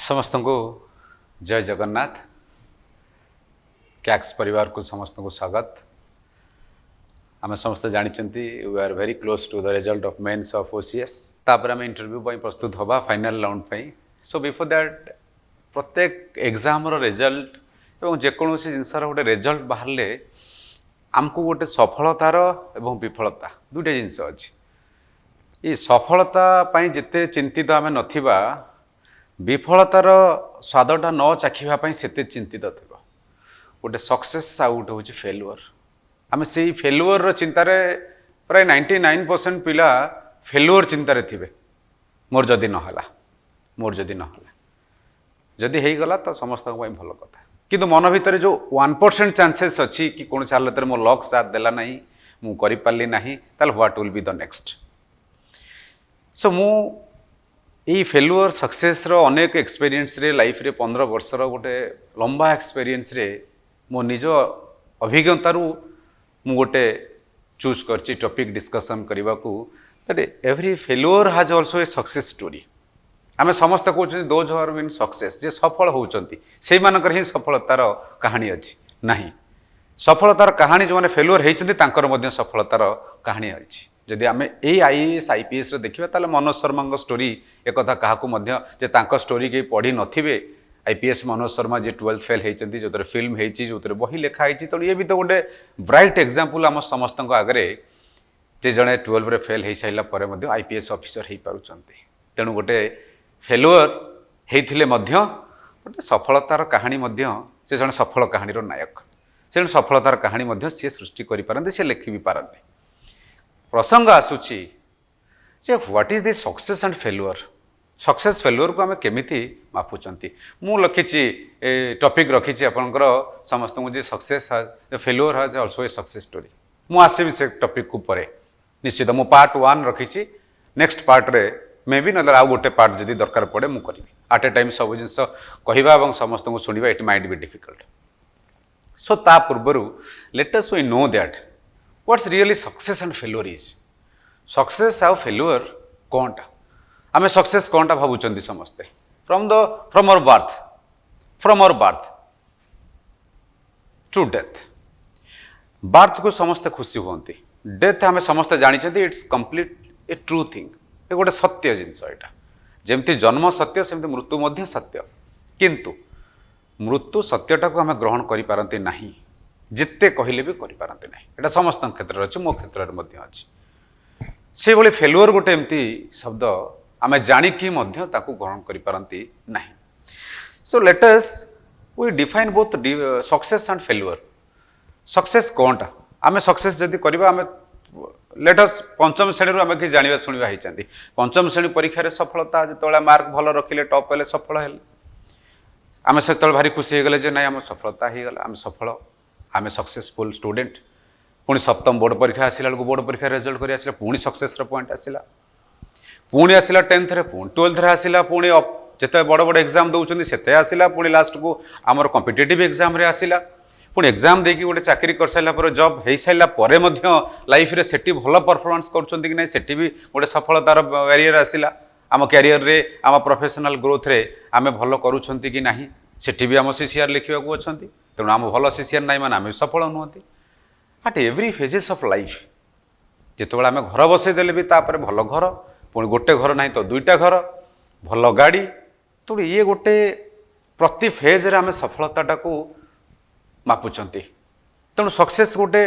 समस्त को जय जगन्नाथ। कैक्स परिवार को समस्त को स्वागत। आम समस्त जानते we are very close to the result of mains of OCS. तापर आम इंटरव्यू प्रस्तुत हवा फाइनल राउंड पे। सो बिफोर दैट प्रत्येक एग्जाम रिजल्ट एवं जेकोसी जिनसर गोटे रिजल्ट बाहर आमको गोटे सफलतार एवं विफलता दुईटा जिनस अच्छी। ये सफलता जिते चिंतित आम नथिबा विफलतार स्वादटा न चाखा से चिंतित थी। गोटे सक्सेस आ गोटे हूँ फेलुअर। आम से फेलुअर चिंतार प्राय 99% पिला फेलुअर चिंतार थे। मोर जदि नहला जदि हो गला तो समस्त भल कथा। किंतु मन भितर जो 1% चांसेस अच्छी कि कौन हालत मो लक साथ देला नहीं मुझे पार्ली ना what will be the next. So मु यही फेलुअर सक्सेस अनेक एक्सपीरियंस रे लाइफ रे 15 वर्षर गोटे लंबा एक्सपीरियंस रे मो निज अभिज्ञतारू मु गोटे चूज करची टॉपिक डिस्कशन करने को that every failure has also a success story. आमे समस्त कहते दोज आर बीन सक्सेस जे सफल होउचंती से मानकर ही सफलतार कहानी अच्छी नहीं। सफलतार कहानी जो मैंने फेलुअर होइचंती तांकर मध्य सफलतार कहानी अच्छी। जदि आम ये आईएएस आईपीएस देखा ताले मनोज शर्मा स्टोरी एक क्या क्या स्टोरी कहीं पढ़ी नथिबे। IPS Manoj Sharma ji 12th fail होती जो फिल्म होती जो बही लिखाई तेणु ये भी तो गोटे ब्राइट एग्जांपल आम समस्त आगे जे जड़े 12 रे फेल हो सारा आईपीएस ऑफिसर हो पार्टी। तेणु गोटे फेलुअर होते गोटे सफलतार कहानी से जड़े सफल कहानी नायक से सफलतार कहानी सी सृष्टि करें सी लिखि भी पारती। प्रसंग आसूची जे what is the success and failure. Success failure को आम केमिति मापुचंती मु लिखी टॉपिक रखी आपंकर समस्त जे success failure has also a success story. मु आसबि से टॉपिक को परे निश्चित मु पार्ट 1 रखी। नेक्स्ट पार्ट रे मे बी ना गोटे पार्ट जदि दरकार पड़े मु करी एट ए टाइम सब जिन कहवा समस्त को शुणा it might be difficult. So ता पूर्व let us we know that what's really success and failure is. Success आउ फेलुअर कौनटा आम सक्सेस कौनटा भावुं समस्ते from our birth to death. Birth को समस्ते खुशी हुंती डेथ आम समस्ते जानी it's complete a true thing. ये गोटे सत्य जिनस यहाँ जमती जन्म सत्य सेमती मृत्यु मध्य सत्य। किंतु मृत्यु सत्यटा को आम ग्रहण करि पारंती नहीं जिते कहले भी करि पारंती नहीं। एटा समस्त क्षेत्र अच्छे मो क्षेत्र में अच्छी से भली फेलुअर गोटे एमती शब्द आम जाणिकी ग्रहण करि पारंती नहीं। So let us we define both success and failure. Success कौनटा आम सक्सेस जदि करबा आम लेट अस पंचम श्रेणी आम कि जाना शुणा होती पंचम श्रेणी परीक्षा सफलता जो मार्क भल रखिले टॉप हेले सफल हेले आम से भारी खुशी हो गले ना आम सफलता हो गला आम सफल आम सक्सेसफुल स्टूडेंट। पुणी सप्तम बोर्ड परीक्षा आसला बोर्ड परीक्षा रिजल्ट कर आसला पुणी सक्सेस पॉइंट आसला पुणी आसला 10th रे पुणी 12th रे आसला पुणी जिते बड़ बड़ एग्जाम दौरान से आसला पुणी लास्ट को आमर कॉम्पिटिटिव एग्जाम रे आसला पुणी एग्जाम देकी गोटे चाकरी कर सारा पर जॉब हो सारा लाइफ रे सेठी भल परफॉर्मेंस करछंती कि नहीं सेठी भी गोटे सफलतार बैरियर आसला आम कैरियर रे आम प्रोफेशनल ग्रोथ रे आम भल करूछंती कि नहीं सेठी भी आम सीसीआर लिखा अच्छी। तेणु आम भल सीसीआर नाई माने आम सफल नुहति at every phases of life. जिते आम घर बसईदे भी तापर भल घर पुणी गोटे घर ना तो दुईटा घर भल गाड़ी तेणु ये गोटे प्रति फेज रे आम सफलताटा को मापुचंती। तेणु सक्सेस गोटे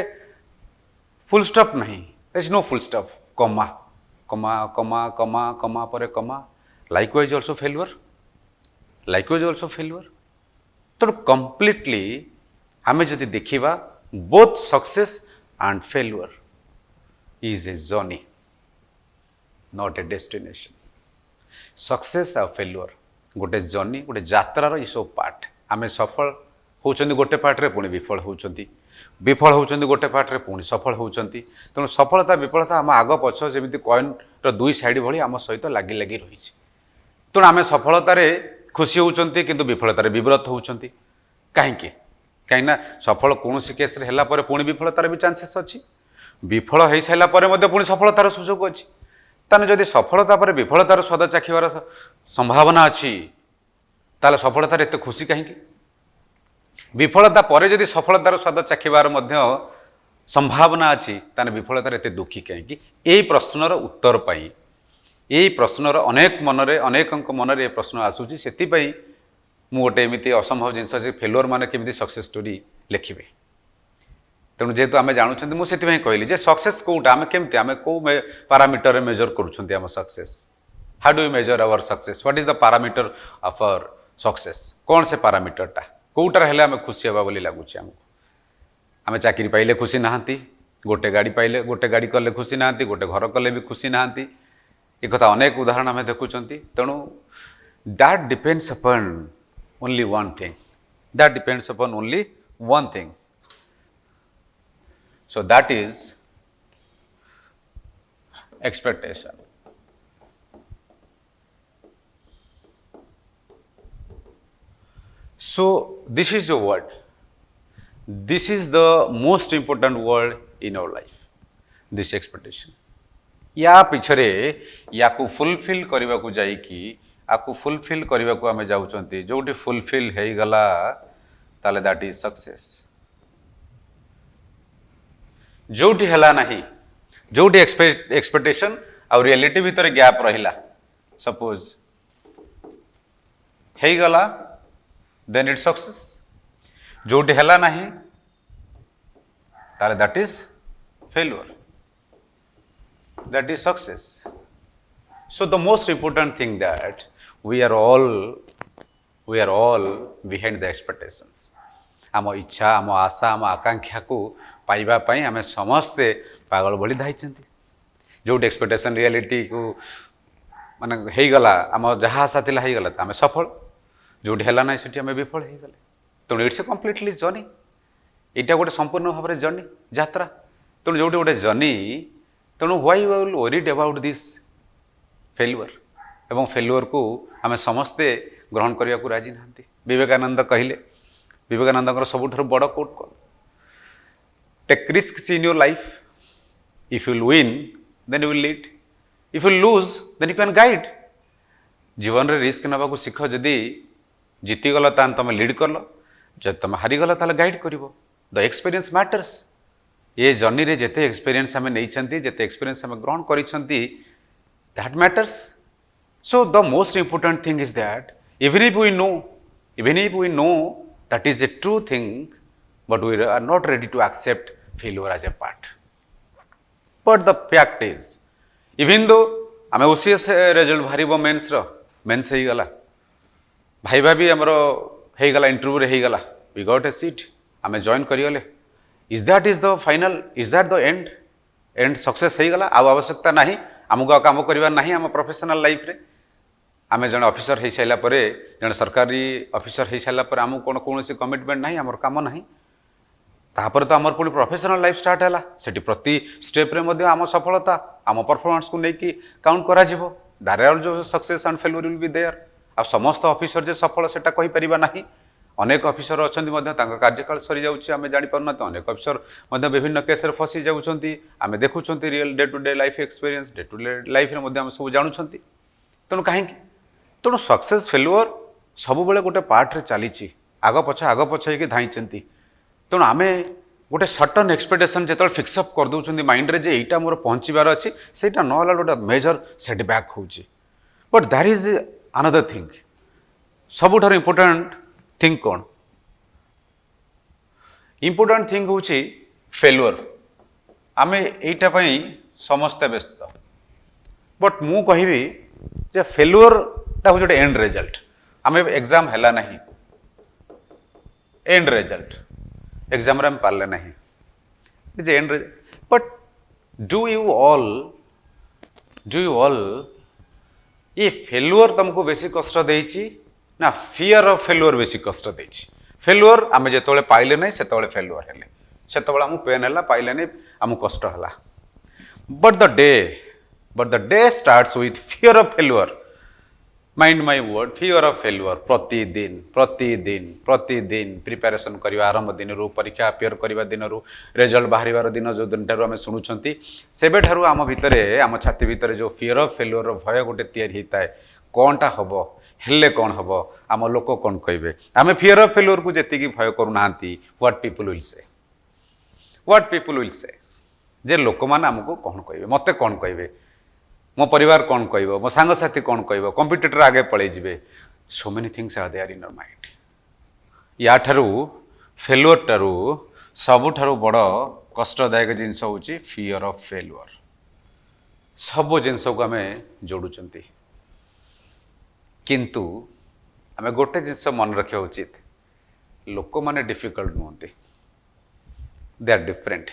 फुल स्टॉप नहीं is no full stop comma comma comma comma comma पर कमा लाइकवाइज ऑल्सो फेलुअर। तो कंप्लीटली आमे जदि देखिबा both success and failure is a journey not a destination. Success आ फेलुअर गोटे जर्नी गोटे यात्रार ये सब पार्ट। आमे सफल होउचंदी गोटे पार्ट रे पुणी विफल होउचंदी गोटे पार्ट रे पुणी सफल होउचंदी। तेणु सफलता विफलता आम आग पछ जमी कॉइन रो दुई साइड भली आम सहित लागी लागी रही। तेणु आम सफलतार खुशी होउचंती किंतु विफलतार विव्रत होउचंती कहीं सफल कौन केस है पुणी विफलतार भी चांसेस अच्छी विफल हो सारापर पुणी सफलतार सुजोग अच्छी। ताने जदि सफलता पर विफलतार स्वाद चाखिबार संभावना अच्छी ताले सफलतार एत खुशी कहीं विफलता पर जदि सफलतार स्वाद चाखिबार मध्य संभावना अच्छी ताने विफलतार एत दुखी कहीं यही प्रश्नर उत्तर पाई यही प्रश्नर अनेक मनरे अनेक मनरे प्रश्न आसूची से मु गोटे एमती असंभव जिनस फेलुअर माने केमिति सक्सेस स्टोरी लिखिबे तेणु जेहेतु आम जानूँ मुझे कहली जे सक्सेस कौटा आम केमती आम कौ पारामीटर मेजर करुँच आम success how do you measure our success what is the parameter of our success कौन से पारामीटरटा कौटार हेल्ले आम खुशी हवा बोली लगुच आमको आम चाकरी पाइले खुशी नहांती गोटे गाड़ी पाइले गोटे गाड़ी कले खुशी नहांती गोटे घर कले भी खुशी नहांती एक कथा अनेक उदाहरण आम देखुंट तेणु that depends upon only one thing that depends upon only one thing so that is expectation so this is the word this is the most important word in our life this expectation या पिछरे याकू fulfil करने को जाइकी आपको fulfil करने को आम जाऊँच जोटी fulfil हो गला ताले दैट इज सक्सेस जोटी हैला नहीं जोटी एक्सपेक्टेशन और रियलिटी भितर गैप रहिला सपोज हो गला देन इट सक्सेस जोटी हैला नहीं ताले that is failure that is success so the most important thing that we are all behind the expectations आम इच्छा आम आशा आम आकांक्षा को पाइबा पई आम समस्ते पागल भली धाइछंती जोट एक्सपेक्टेशन रियलिटी को माने हो गला आम जहाँ आशा थिला हो गला आम सफल जोटी हैला ना सेठी आम विफल हो गले तेणु इट्स ए कम्प्लीटली जर्नी यहाँ गोटे संपूर्ण भाव में जर्नी यात्रा तेणु जोटी गोटे जर्नी तेणु why you will worried about this failure एवं फेल्युअर को आम समस्ते ग्रहण करने को राजी नहांती विवेकानंद कहले विवेकानंद सबुठ बड़ कोट कौन take risk in your life if you will win then you will lead if you lose then you can guide जीवन रे रिस्क नबाकू शिख जदि जीतीगल तान तुम लीड कल जब तुम हारीगल ताले गाइड कर द एक्सपीरियंस मैटर्स ये जर्नी रे जेते एक्सपीरियंस आम नहीं जेते एक्सपीरियंस आम ग्रहण करिसेंती that matters so the most important thing is that even if we know that is a true thing but we are not ready to accept failure as a part but the fact is even though आम OCS result बाहर mains हो गला viva भी आमर हो गला interview रे हो गला वी गॉट ए सीट आम जॉइन करिगले is the final is that the end success हो गला आ आवश्यकता नहीं आमको काम करवा ना आम प्रोफेशनल लाइफ रे आम जन ऑफिसर हो सारापर जन सरकारी ऑफिसर हो सारापर आम कौन सी कमिटमेंट ना आम कम ना तापर तो आमर पुणी प्रोफेशनल लाइफ स्टार्ट है सेठी प्रति स्टेप रे आम सफलता आम परफॉर्मेंस को लेकिन काउंट करा देयर आर जो success and failure will be there आ समस्त ऑफिसर जे सफल सेटा कहि परिबा नाही अनेक ऑफिसर अच्छा कार्यकाल सरी जाऊँगी आम जापना अनेक ऑफिसर विभिन्न केस फसी जाऊँगी आम देखुं real day to day life experience day to day life आम सब जानूँ तेणु कहीं तेणु सक्सेस फेल्युअर सब बेले गोटे पार्ट रे चली आग पछ होगी धाई तेणु आम गोटे सर्टन एक्सपेक्टेशन जो फिक्सअप कर दौरान माइंड रे जे एटा मोर पहुँचबार अच्छी से ना गोटे मेजर सेटबैक हो but that is another thing सबुठार इंपोर्टेंट थिंग कौन इंपोर्टेंट थिंग हूँ फेल्युअर आम यहीटा समस्ते व्यस्त बट मु कहि जे फेल्युअर टा हूँ गोटे एंड रिजल्ट आम एग्जाम है ना एंड रिजल्ट एग्जाम आम पारे ना and but do you all ये फेल्युअर तुमको बेसी कष्ट देछि ना फियर ऑफ फेल्युअर बेसी कष्ट देछि फेल्युअर आम जो पाइले ना से फेल्युअर हेले से आम पेन है पाइले नहीं आम कष्ट है but the day starts with fear of failure mind my word fear of failure प्रतिदिन प्रतिदिन प्रतिदिन प्रिपेरेसन करवा आरंभ दिन रू परीक्षा अपियर करवा दिन रू रिजल्ट बाहर दिन जो दिन आम शुणुंट सेबे आम भितर आम छाती भितर जो फियर ऑफ फेल्युअर भय गोटे तैयारी होता है कौनटा हम हेले कौन हम आम लोक कौन कहे आम फियर ऑफ फेल्योर को जी भय करूना व्हाट पीपल विल से जे लोक मैंने आमको कौन कहे मत कौन कहे मो परिवार कौन कह मो सांगसाथी कौन कह कंपिटिटर आगे पलि जाए so many things are there in your mind या फेल्योर ठारू सबुठारू बड़ कष्टदायक जिनस हूँ फियर ऑफ फेल्योर सब जिनस को आम जोड़ुंट किंतु आम गोटे जिनस मन रखा उचित लोक मैंने डिफिकल्ट नुहति दे आर डिफरेंट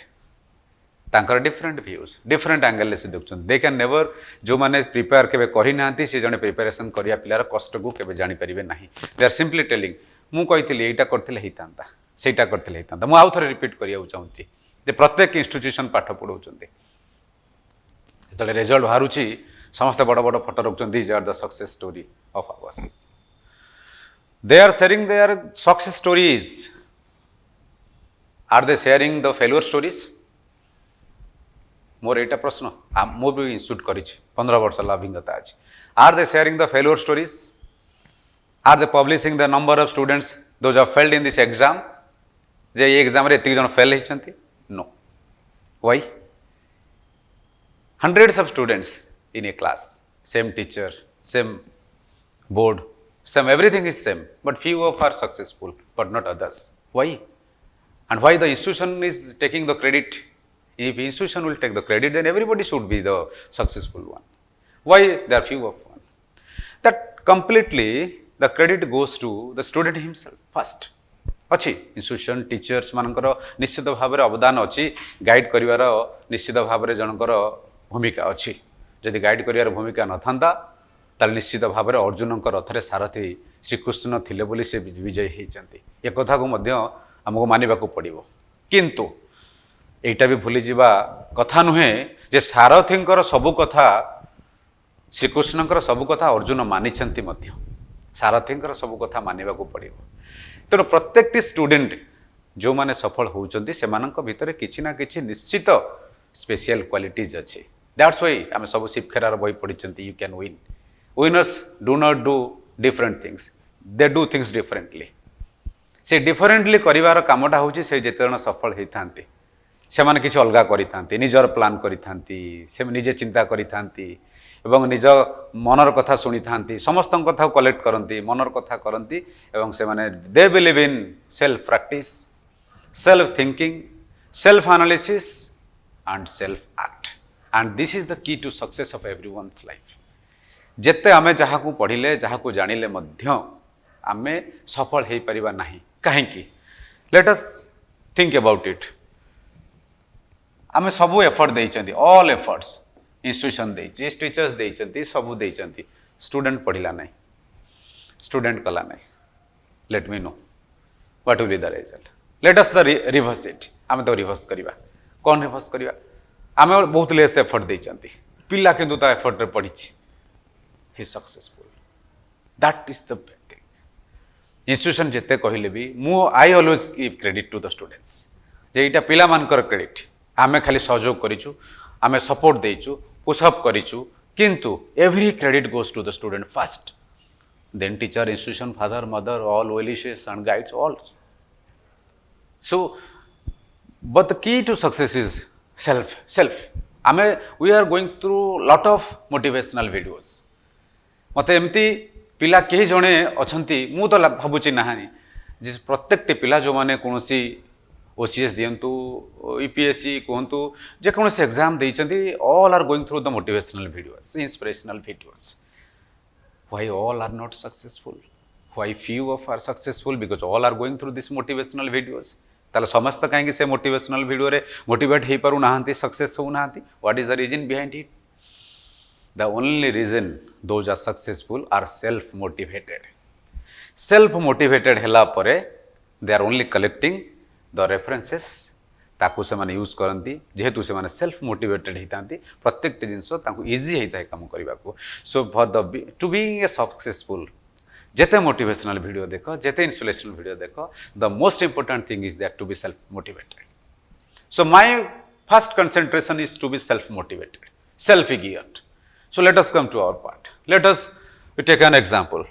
तांकर डिफरेंट व्यूज डिफरेंट एंगल से देखते दे कैन नेवर जो मैंने प्रिपेयर केवे करना सी जड़े प्रिपेरेसन करिया पिलार कष्ट को केवे जानीपारे ना दे आर सिंपली टेलिंग मु कही एटा करते होता सेटा करते होता मुझे आउ थे रिपीट करिया चाहूँगी जे प्रत्येक इंस्टीट्यूशन पाठ पढ़ाऊँ जो रिजल्ट बाहर समस्त बड़ बड़ फोटो रखुच्च these are the success story of ours they are sharing their success stories are they sharing the failure stories मोर एटा प्रश्न मु भी इंस्टीट्यूट करी 15 वर्ष अभिज्ञता अच्छी are they sharing the failure stories are they publishing the number of students those are failed in this exam जे ये एग्जाम रे एतिक जन फेल होती know why hundreds of students in a class same teacher same board same everything is same but few of are successful but not others why and why the institution is taking the credit if institution will take the credit then everybody should be the successful one why there are few of one that completely the credit goes to the student himself first अच्छी institution teachers मानकर निश्चित भाव में अवदान अच्छी guide करिवार निश्चित भाव में जनकर भूमिका अच्छी जदि गाइड करिवार भूमिका न था ताल निश्चित भाव में अर्जुन रथरे सारथी श्रीकृष्ण थिले बोली से विजयी होती एक कथा को आमको मानवा पड़ो किंतु एटा भी भूली जावा कथा नुहे जे सारथी सबु कथा श्रीकृष्ण सबु कथा अर्जुन मानी सारथी सबु कथा मानवा पड़ो तेणु प्रत्येक स्टूडेंट जो माने सफल होउचंती सेमानंक भितरे किछि ना किछि निश्चित स्पेशल क्वालिटीज अच्छे दैट्स व्हाई आम सब शिवखेरार बही पढ़ी you can win winners do not do different things they do things differently से डिफरेंटली करिवार कामटा होची से जेते जण सफल होइथांती सेमाने किछि अलगा करिथांती निजर प्लान करिथांती से निजे चिंता करिथांती एवं निज मनर कथा शुणी था समस्त कथा कलेक्ट करती मनर कथा करती एवं से माने they believe in self practice self thinking self analysis and self act and this is the key to success of everyone's life जेते आमे जहाँ को पढ़िले जहाँ को जानिले मध्य आमे सफल हो पारिबा नाही काहेकि let us think about it आमे सबू एफर्ट देइचंती ऑल एफर्ट्स इंस्टीट्यूशन देइछि टीचर्स देइचंती सबू देइचंती स्टूडेंट पढ़िला नाही स्टूडेंट कला नाही let me know what will be the result let us the reverse it आमे तो रिवर्स करिवा कौन रिवर्स करिवा आमे बहुत लेस एफर्ट देइचंती पिला किंतु ता एफर्ट रे पढ़िछि he is successful that is the thing institution जेते कहले भी मु I always give credit to the students जे इटा पिला मानकर क्रेडिट आमे खाली सहयोग करिछु आमे सपोर्ट देइछु पुशअप करिछु किंतु every credit goes to the student first then teacher institution father mother all well wishes and guides all so but the key to success is self आमे we are going through lot of motivational videos मत एमती पिला कई जड़े अच्छा मु तो भावुची ना जे प्रत्येकटी पिला जो मैंने कौन ओसीएस दिंतु यूपीएससी कहतु जेकोसी एग्जाम देती all are going through the motivational videos inspirational videos why all are not successful why few of are successful because all are going through this motivational videos ताले समस्त कहीं से मोटिवेशनल वीडियो रे motivate हो पारु नाहांती success हो नाहांती what is the reason behind it The only reason those are successful are self-motivated. Self-motivated hela pare they are only collecting the references ताकू से माने यूज करती जेहेतु से माने सेल्फ मोटिवेटेड होता प्रत्येक जिनस इजी होता है कम करने को so for the to be a successful जेते मोटिवेशनल वीडियो देख जेते इंस्पिरेशनल वीडियो देख the most important thing is that to be self motivated so my first concentration is to be self motivated self geared. So let us come to our part. Let us take an example.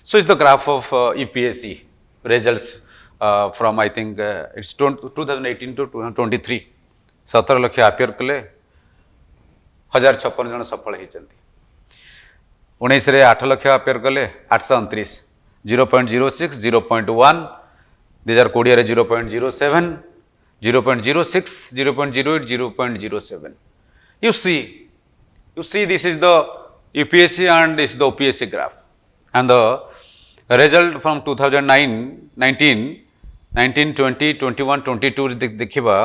So it's the graph of UPSC results from I think it's 2018 to 2023 17 लक्ष appear कले 1056 जन सफल होती 19 रे 8 लक्ष appear कले 829 0.06 0.1 2020 रे 0.07 0.06 0.08 0.07 you see this is the UPSC and this is the OPSC graph and the result from 2009 19 19 20 21 22 देखिबा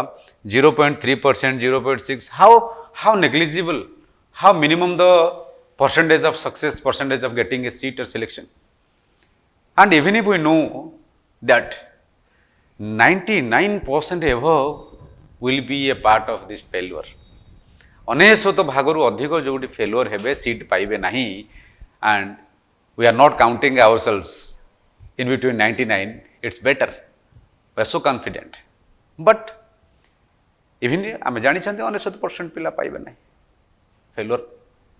0.3% 0.6 how negligible how minimum the percentage of success percentage of getting a seat or selection and even if we know that 99% above will be a part of this failure अनेशत भागरू अधिक जो failure हेबे seat पाइबे नहीं and we are not counting ourselves in between 99 it's better we are so confident but even आम जानी छंते 99% पिला पाइबे नहीं failure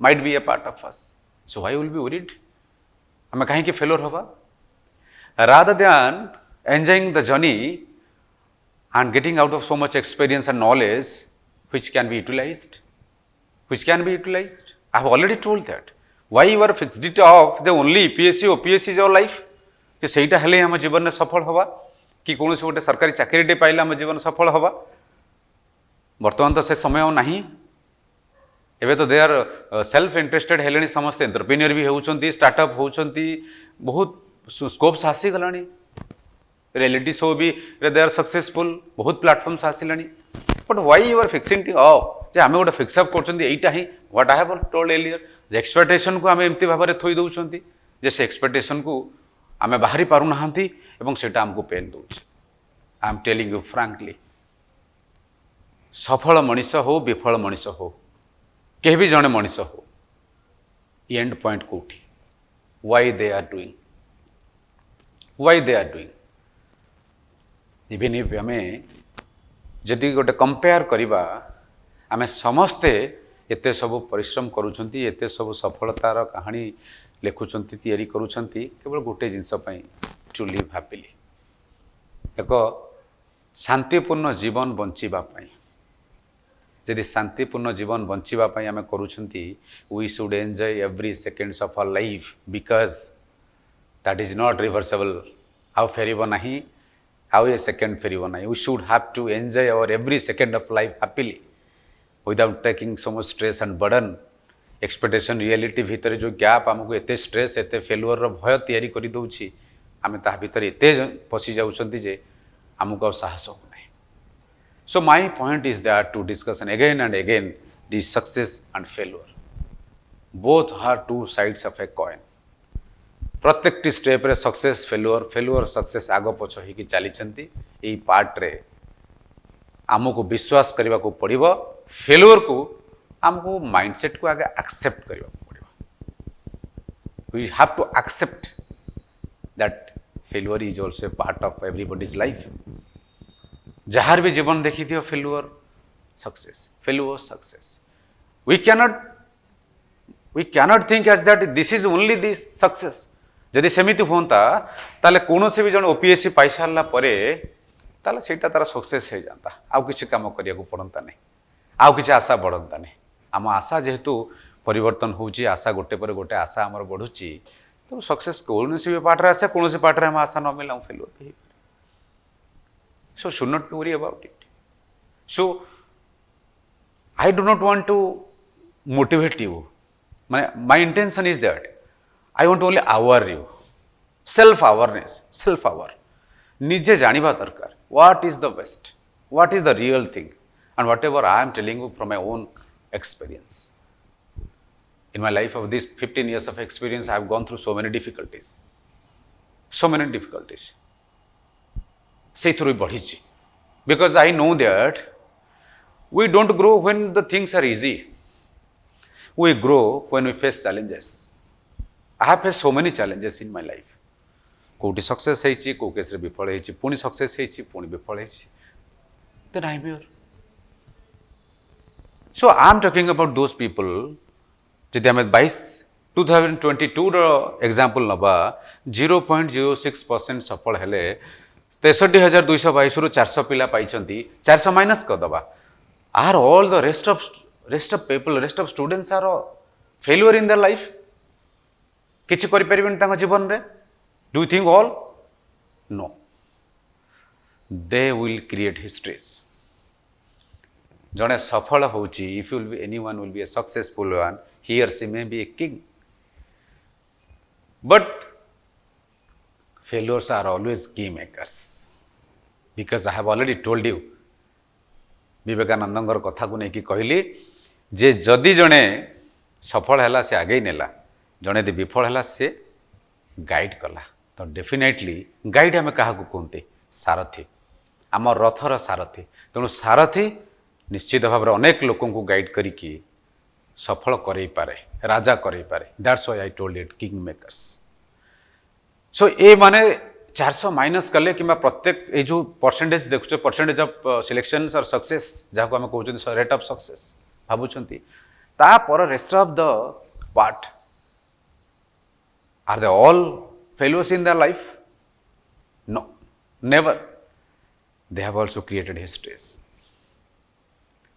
might be a part of us so why will be worried आम कहीं कि फेलुअर होबा rather than enjoying the journey and getting out of so much experience and knowledge which can be utilized I have already told that why you are fixed it off the only UPSC OPSC is your life कि सेटा हेले हम जीवन में सफल होबा कि कौन से गोटे सरकारी चाकरी टे पाइला हम जीवन सफल होबा वर्तमान तो से समय नहीं एबे तो दे आर सेल्फ इंटरेस्टेड हेलेनी समस्त एंटरप्रेन्योर भी होउचंती स्टार्टअप होउचंती बहुत स्कोप्स आसी गलानी रियलिटी शो भी दे आर सक्सेसफुल बहुत प्लेटफॉर्म्स आसिलानी but why you are fixing it off जे आमे गोटे फिक्स अप करछंती एटा ही what I have told earlier जे एक्सपेक्टेशन को आमे एम्ति भाबरे थोई दउछंती जे से एक्सपेक्टेशन को आमे बाहरी पारु नाहंती एवं सेटा हमको पेन दउछ I am telling you frankly सफल मनीष हो विफल मनीष हो के भी जने मनीष हो एंड पॉइंट कोठी why they are doing even if हमें जदि गोटे कंपेयर करिबा आमे समस्ते एते सब परिश्रम करूछंती एते सब सफलतार कहानी लेखुछंती तैयारी करूछंती केवल गोटे जिंस पई टू लिव हैप्पीली एक शांतिपूर्ण जीवन बंचिबा पई यदि शांतिपूर्ण जीवन बंचिबा पई आमे करूछंती we should enjoy every seconds of our life because that is not reversible how फेरिबो नाही हाउ ए सेकेंड फेरिबो नाही we should have to enjoy our every second of life happily without taking so much stress and burden expectation reality भितर जो gap आमको एते stress एते failure रो भय तैयारी करि दउछि आमे ता भितर एते फसी जाउछंती जे आमको साहस हो नै so my point is that to discuss and again the success and failure both are two sides of a coin प्रत्येक टी स्टेप रे सक्सेस फेलुअर सक्सेस आगो पछ ही कि चली छंती एई पार्ट रे आमको विश्वास करबा को पड़िबो फेलुअर को आमको माइंडसेट को आगे एक्सेप्ट करबा को पड़िबो we have to accept that failure is also a part of everybody's life जहार भी जीवन देखि दियो failure success we cannot think as that this is only this success जदि सेमिति होंता ताले कोनो से भी जन ओपीएससी पाई सारला परे ताले सेटा तार सक्सेस हो जाता आउ किसी काम करिया को पड़ता नहीं आउ किसी आशा बढ़ता नहीं आम आशा जेहेतु परिवर्तन होउची आशा गोटे पर गोटे आशा आमर बढ़ुची तो सक्सेस कौन भी पार्ट आसे कौन से पार्ट आम आशा न मिला फेलुअर भी so should not worry about it so I do not want to motivate you माने my intention is that I want only our you self aware निजे जानिबा दरकार what is the best what is the real thing and whatever I am telling you from my own experience in my life of these 15 years of experience I have gone through so many difficulties say through बढ़ी because I know that we don't grow when the things are easy we grow when we face challenges I have faced so many challenges in my life कोटी success हेची को case रे विफल हेची पुनी success हेची पुनी विफल हेची then I am here so I am talking about those people जदि आम 22 2022 एग्जांपल नबा 0.06% सफल हेले 63,222 रु 400 पिला पाइछंती 400 माइनस कर दबा are all the rest of people rest of students are failure in their life किछि करि परिबन तांग जीवन रे do you think all no they will create histories जने सफल होची if you will be anyone will be a successful one he or she may be a king but failures are always key makers because I have already told you विवेकानंदर कथा को नहीं कहली जे जदि जड़े सफल है से आगे नेला जड़े यदि विफल है से गाइड कला तो डेफिनेटली गाइड आम क्या कहते सारथी आम रथर सारथी तेणु सारथी निश्चित भाव में अनेक लोक गाइड करिकी सफल करई पारे राजा करई पारे that's why I told it king makers so a माने 400 माइनस कले कि प्रत्येक ये जो परसेंटेज देखुचे परसेंटेज ऑफ सिलेक्शन और सक्सेस जहाँ को आम कहते रेट ऑफ सक्सेस भावुंट तापर rest of the part are they all failures in their life no never they have also created histories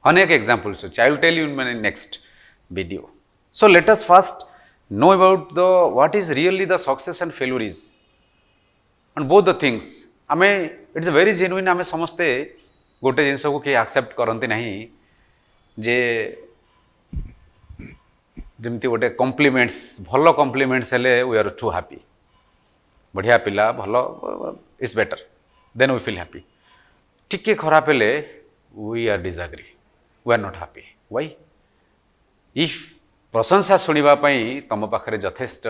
अनेक examples I will tell you in next video. So let us first know about the what is really the success and failure is and both the things आमे it's a very genuine आमे समस्ते गोटे जिनस को के accept करते नहीं जे जमती गोटे कॉम्प्लीमेंट्स भलो कॉम्प्लीमेंट्स हेले वी आर टू हैप्पी बढ़िया पिला भलो is better then we feel happy टिके खराब हेले we are disagree we are not happy why if प्रशंसा शुणा तुम पाखे यथेष्ट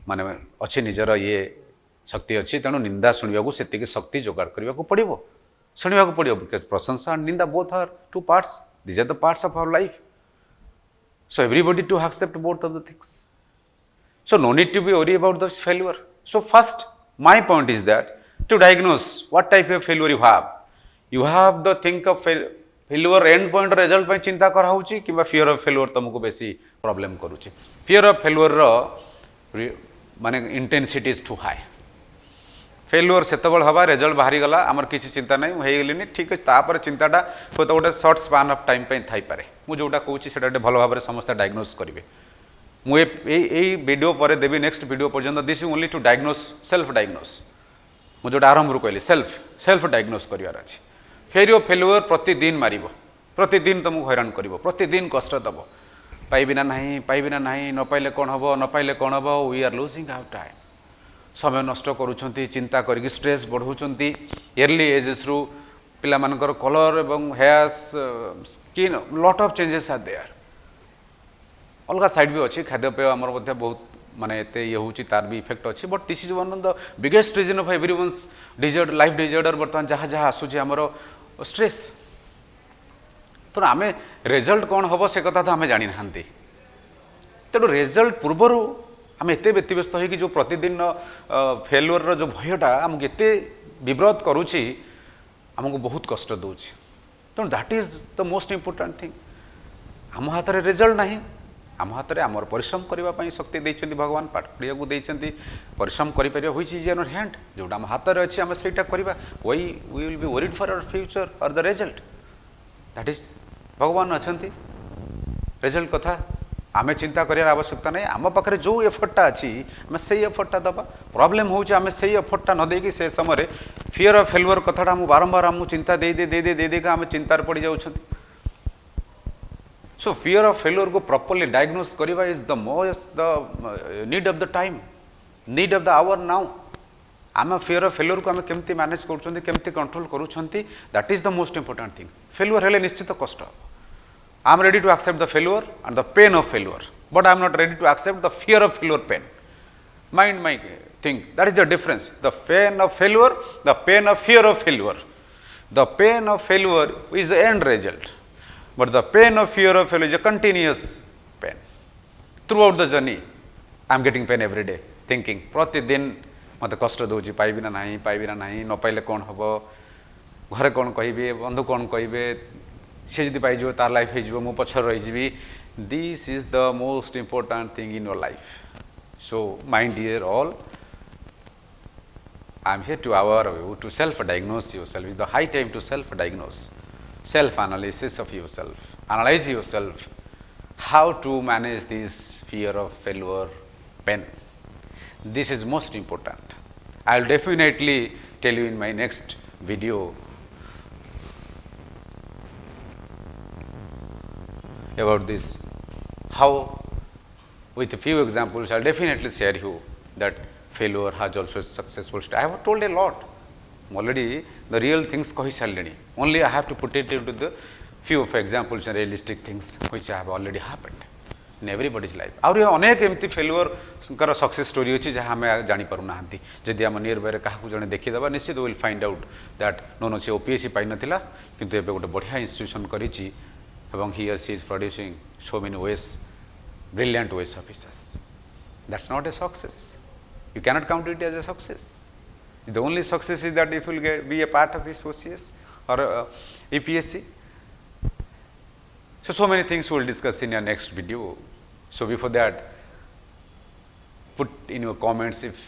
माने अच्छी निजर ये शक्ति अच्छी तेणु निंदा शुणा को से शक्ति जोगाड़ करने को पड़ो शुणा को पड़ो बिकज प्रशंसा एंड निंदा both are two parts this are the parts of our life so everybody to accept both of the things so no need to be worry about this failure so first my point is that to diagnose what type of failure you have the think of failure end point result पर चिंता कराऊँगी कि fear of failure तुमको बेसी problem करुच्ची fear of failure माने intensity is to high failure से हवा रिजल्ट बाहरी गला आमर किसी चिंता नहीं हो गली ठीक अच्छे तापर चिंताटा हूँ तो गोटे सर्ट स्पान ऑफ टाइम थी पारे मुझे जोटा कहूँ भल भाव में समस्त डायग्नोज करेंगे मुझे वीडियो पर देवी नेक्स्ट वीडियो पर्यंत this only to diagnose self diagnose मुझे जोटा आरंभ कहली सेल्फ डायग्नोज करार अच्छे फेल्युअर प्रतिदिन मार प्रतिदिन तुमको हैरान कर प्रतिदिन कष्ट दब पाइबिना नहीं न पाइले कौन हम न पाइले कौन हम we are losing our time समय नष्ट करुँच चिंता करके स्ट्रेस बढ़ाऊँ इयरली एजेस रु पिला मानकर कलर एवं हेयर्स स्किन लट ऑफ चेंजेस आर देयर अलग साइड भी अच्छी खाद्यपेय आमर बहुत माने एते ये होची तार भी इफेक्ट अच्छी but this is one of the biggest reason of everyone's disorder life disorder बर्तमान जहाँ जहाँ आसूची आमर स्ट्रेस तो आम रिजल्ट कौन हम से कथा तो आम जानी ना तेणु रिजल्ट पूर्वर आम एत व्यतीव्यस्त हो जो प्रतिदिन फेल्युअर जो भयटा आमको एत विव्रत करुच्ची आमको बहुत कष्ट दूची तेणु that is the most important thing आम हाथ में रिजल्ट ना आम हाथ में आमर परिश्रम करने शक्ति देते भगवान पाठ पढ़िया को देते परिश्रम कर इन हैंड जोटा आम हाथ में अच्छे आम से करवा we will be worried for our future और द रिजल्ट दैट इज भगवान अच्छा रिजल्ट कथा आम चिंता कर आवश्यकता नहीं आम पाखे जो एफर्टा अच्छी आम से एफर्टा दबा प्रॉब्लम हो से एफर्टा न देकी से समय फियर ऑफ फेल्युअर कथाटा आम बारंबार आम चिंता दे आम चिंतार पड़ जाऊँ सो फियर ऑफ फेल्युअर को प्रॉपर्ली डायग्नोज करवा is the most the need of the time need of the hour now आम फियर ऑफ फेल्युअर को आम केमती मैनेज करमती कंट्रोल करूँ that is the most important thing failure हेले निश्चित कष्ट I am ready to accept the failure and the pain of failure, but I am not ready to accept the fear of failure pain. Mind my thing. That is the difference. The pain of failure, the pain of fear of failure. The pain of failure is the end result, but the pain of fear of failure is a continuous pain. Throughout the journey, I am getting pain every day. Thinking, प्रतिदिन मत कष्ट दूची पाइबिना नहीं न पाइले कौन हम घरे कौन कहे बंधु कौन कहे सी जब पाइज तार लाइफ हो मु पछर रही This is the most important thing in your life. So, my dear all, I am here to aware you to self-diagnose yourself. It's the high time to self-diagnose, self-analysis of yourself, analyze yourself, how to manage this fear of failure, pain. This is most important. I will definitely tell you in my next video about this, how with a few examples I will definitely share you that failure has also a successful story. I have told a lot already, the real things kahi sarleni, only I have to put it into the few of examples and realistic things which have already happened in everybody's life. आउरी अनेक एमती failure कर success story अच्छी जहाँ आम जापर ना जदि आम नियर बाय क्या जड़े देखीदे निश्चित will find out that no no से ओपीएससी पाई नाला किंतु एबे गोटे बढ़िया इंस्टीट्यूशन करिछि एवं he or she is producing so many ways brilliant ways officers. That's not a success. You cannot count it as a success. The only success is that if you will be a part of this OCS or UPSC. So many things we will discuss in your next video. So before that, put in your comments if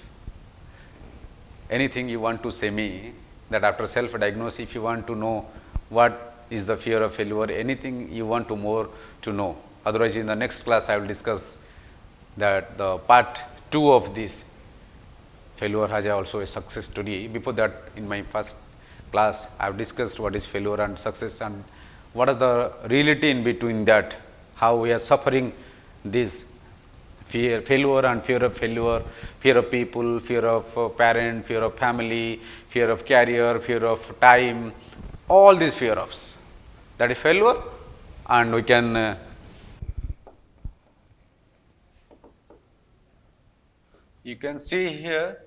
anything you want to say me, that after self-diagnosis, if you want to know what is the fear of failure, anything you want to more to know. Otherwise, in the next class, I will discuss that the part 2 of this. Failure has also a success story. Before that, in my first class, I have discussed what is failure and success and what is the reality in between that, how we are suffering this fear, failure and fear of failure, fear of people, fear of parent, fear of family, fear of career, fear of time, all these fear ofs. That is failure, and we can you can see here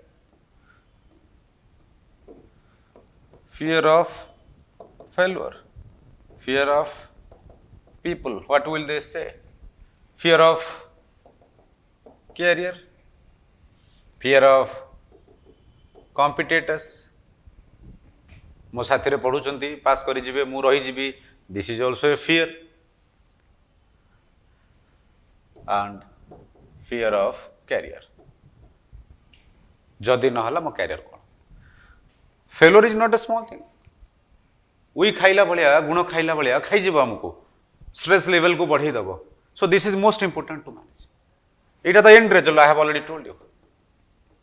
fear of failure, fear of people, what will they say? Fear of career, fear of competitors. मो साथी रे पढ़ुचंती पास करी जिवे मु रही जिबी, this is also a fear. And fear of career, जदि न हला मो कैरियर कोन. Failure is not a small thing. वी खाइला भलिया गुण खाइला भलिया खाई जिवो हमको स्ट्रेस लेवल को बढ़ाई दबो. So this is most important to manage. It the end result. I have already told you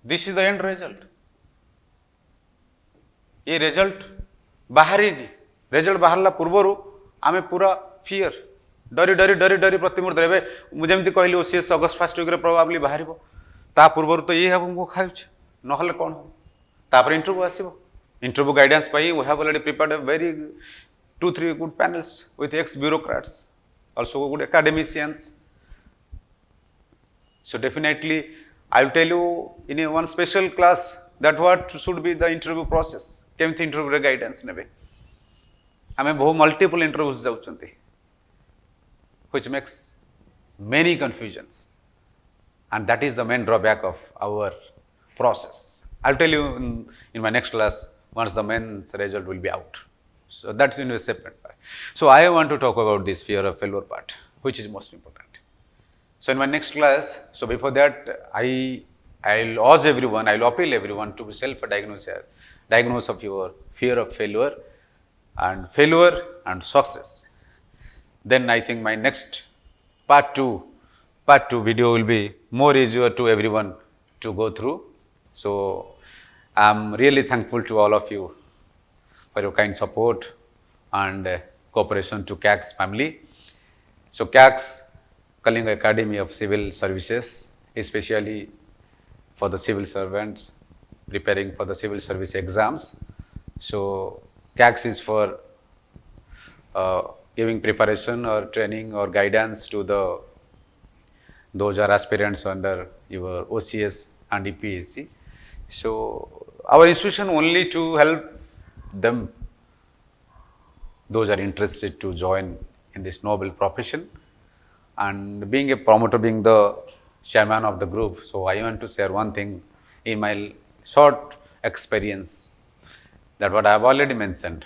this is the end result. ये रिजल्ट बाहरी रिजल्ट बाहरला पूर्व आमे पूरा फियर डरी डरी डरी डरी प्रतिमुहूर्त रे मुझे कहली ओसीएस अगस्ट 1 वीक रे प्रोबेबली बाहर ता पूर्व तो ये हमको खाऊछ नहले कौन हो. तापर इंटरव्यू आसीबो. इंटरव्यू गाइडेंस पाई we have already prepared a very 2-3 good panels with ex bureaucrats also good academicians. So definitely I will tell you in a one special class that what should be the interview process. केमती interview रे guidance नेबे. आमे बहु multiple interviews जाउचंती which makes many confusions, and that is the main drawback of our process. I will tell you in my next class once the mains result will be out. So that's in a separate part. So I want to talk about this fear of failure part, which is most important. So in my next class, so before that I'll urge everyone, I'll appeal everyone to diagnose of your fear of failure and success. Then I think my next part 2 video will be more easier to everyone to go through. So I'm really thankful to all of you for your kind support and cooperation to KACS family. So KACS, Kalinga Academy of Civil Services, especially for the civil servants preparing for the civil service exams. So KACS is for giving preparation or training or guidance to those are aspirants under your OCS and UPSC. So our institution only to help them, those are interested to join in this noble profession. And being a promoter, being the chairman of the group, so I want to share one thing in my short experience, that what I have already mentioned,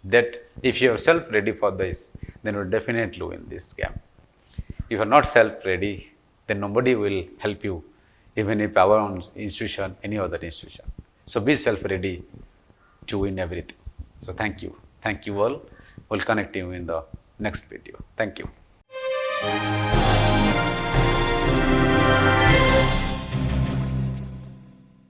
that if you are self ready for this, then you will definitely win this game. you are not self-ready, then nobody will help you, even if our own institution, any other institution. So be self-ready to win everything. So thank you. Thank you all. We'll connect you in the next video. Thank you.